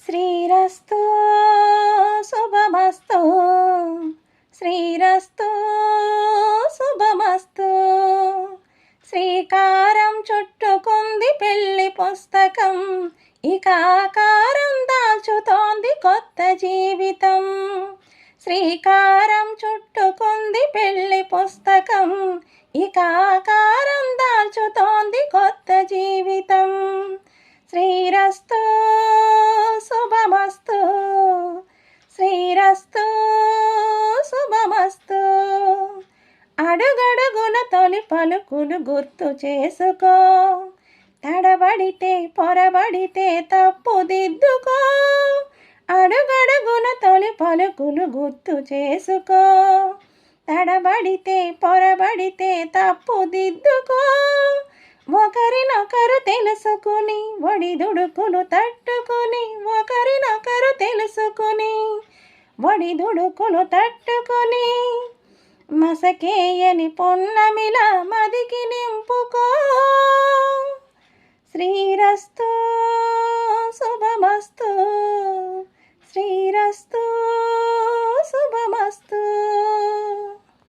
శ్రీరస్తు శుభమస్తు, శ్రీరస్తు శుభమస్తు. శ్రీకారం చుట్టుకుంది పెళ్లి పుస్తకం, ఇక ఆకారం దాల్చుతోంది కొత్త జీవితం. శ్రీకారం చుట్టుకుంది పెళ్లి పుస్తకం, ఇక ఆకారం దాల్చుతోంది కొత్త జీవితం. శ్రీరస్తు శుభమస్తు, శ్రీరస్తు శుభమస్తు. అడుగడుగున తొలి పలుకులు గుర్తు చేసుకో, తడబడితే పొరబడితే తప్పుదిద్దుకో. అడుగడుగున తొలి పలుకులు గుర్తు చేసుకో, తడబడితే పొరబడితే తప్పుదిద్దుకో. ఒకరినొకరు తెలుసుకుని ఒడిదుడుకులు తట్టుకుని, ఒకరినొకరు తెలుసుకుని ఒడిదుడుకులు తట్టుకుని, మసకేయని పొన్నమిలా మదికి నింపుకో. శ్రీరస్తు